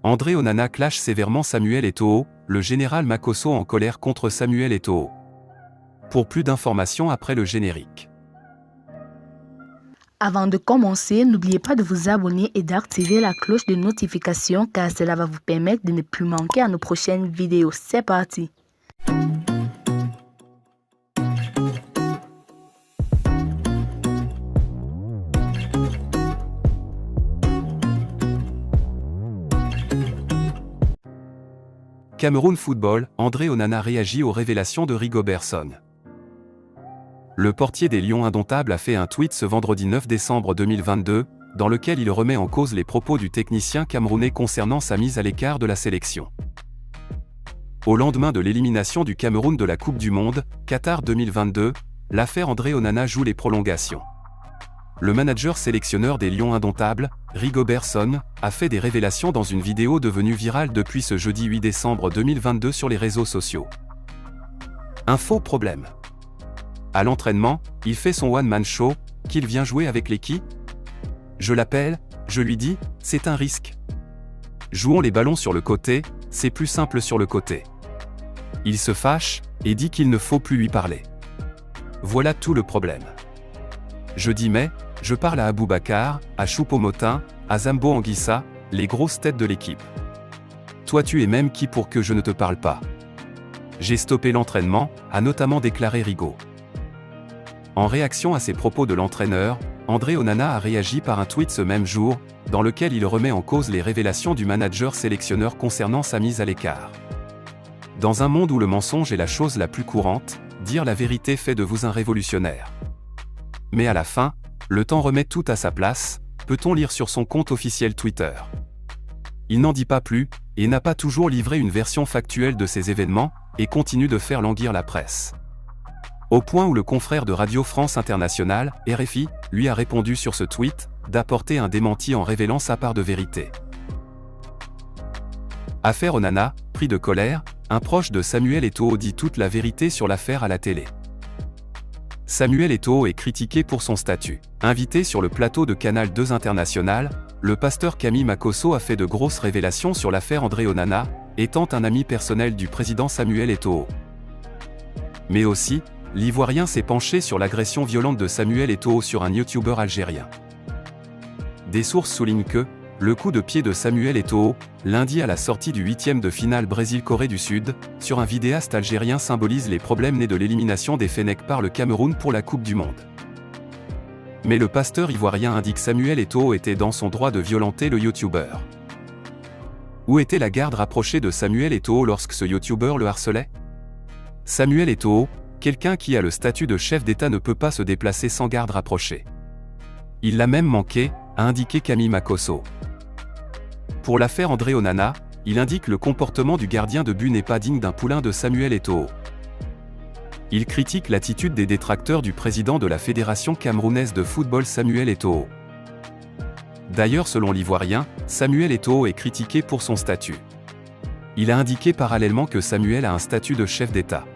André Onana clash sévèrement Samuel Eto'o, le général Makosso en colère contre Samuel Eto'o. Pour plus d'informations après le générique. Avant de commencer, n'oubliez pas de vous abonner et d'activer la cloche de notification car cela va vous permettre de ne plus manquer à nos prochaines vidéos. C'est parti! Cameroun Football, André Onana réagit aux révélations de Rigobert Song. Le portier des Lions indomptables a fait un tweet ce vendredi 9 décembre 2022, dans lequel il remet en cause les propos du technicien camerounais concernant sa mise à l'écart de la sélection. Au lendemain de l'élimination du Cameroun de la Coupe du Monde, Qatar 2022, l'affaire André Onana joue les prolongations. Le manager sélectionneur des Lions indomptables, Rigobert Song, a fait des révélations dans une vidéo devenue virale depuis ce jeudi 8 décembre 2022 sur les réseaux sociaux. Un faux problème. À l'entraînement, il fait son one-man show, qu'il vient jouer avec l'équipe. Je l'appelle, je lui dis, c'est un risque. Jouons les ballons sur le côté, c'est plus simple sur le côté. Il se fâche, et dit qu'il ne faut plus lui parler. Voilà tout le problème. Je dis mais, je parle à Aboubacar, à Choupo-Moting, à Zambo Anguissa, les grosses têtes de l'équipe. Toi tu es même qui pour que je ne te parle pas? J'ai stoppé l'entraînement, a notamment déclaré Rigo. En réaction à ces propos de l'entraîneur, André Onana a réagi par un tweet ce même jour, dans lequel il remet en cause les révélations du manager sélectionneur concernant sa mise à l'écart. Dans un monde où le mensonge est la chose la plus courante, dire la vérité fait de vous un révolutionnaire. Mais à la fin, le temps remet tout à sa place, peut-on lire sur son compte officiel Twitter. Il n'en dit pas plus, et n'a pas toujours livré une version factuelle de ces événements, et continue de faire languir la presse. Au point où le confrère de Radio France Internationale, RFI, lui a répondu sur ce tweet, d'apporter un démenti en révélant sa part de vérité. Affaire Onana, pris de colère, un proche de Samuel Eto'o dit toute la vérité sur l'affaire à la télé. Samuel Eto'o est critiqué pour son statut. Invité sur le plateau de Canal 2 International, le pasteur Camille Makosso a fait de grosses révélations sur l'affaire André Onana, étant un ami personnel du président Samuel Eto'o. Mais aussi, l'Ivoirien s'est penché sur l'agression violente de Samuel Eto'o sur un youtubeur algérien. Des sources soulignent que, le coup de pied de Samuel Eto'o, lundi à la sortie du 8e de finale Brésil-Corée du Sud, sur un vidéaste algérien symbolise les problèmes nés de l'élimination des Fennecs par le Cameroun pour la Coupe du Monde. Mais le pasteur ivoirien indique Samuel Eto'o était dans son droit de violenter le youtubeur. Où était la garde rapprochée de Samuel Eto'o lorsque ce youtubeur le harcelait? Samuel Eto'o, quelqu'un qui a le statut de chef d'État ne peut pas se déplacer sans garde rapprochée. Il l'a même manqué, a indiqué Camille Makosso. Pour l'affaire André Onana, il indique le comportement du gardien de but n'est pas digne d'un poulain de Samuel Eto'o. Il critique l'attitude des détracteurs du président de la Fédération camerounaise de football Samuel Eto'o. D'ailleurs selon l'Ivoirien, Samuel Eto'o est critiqué pour son statut. Il a indiqué parallèlement que Samuel a un statut de chef d'État.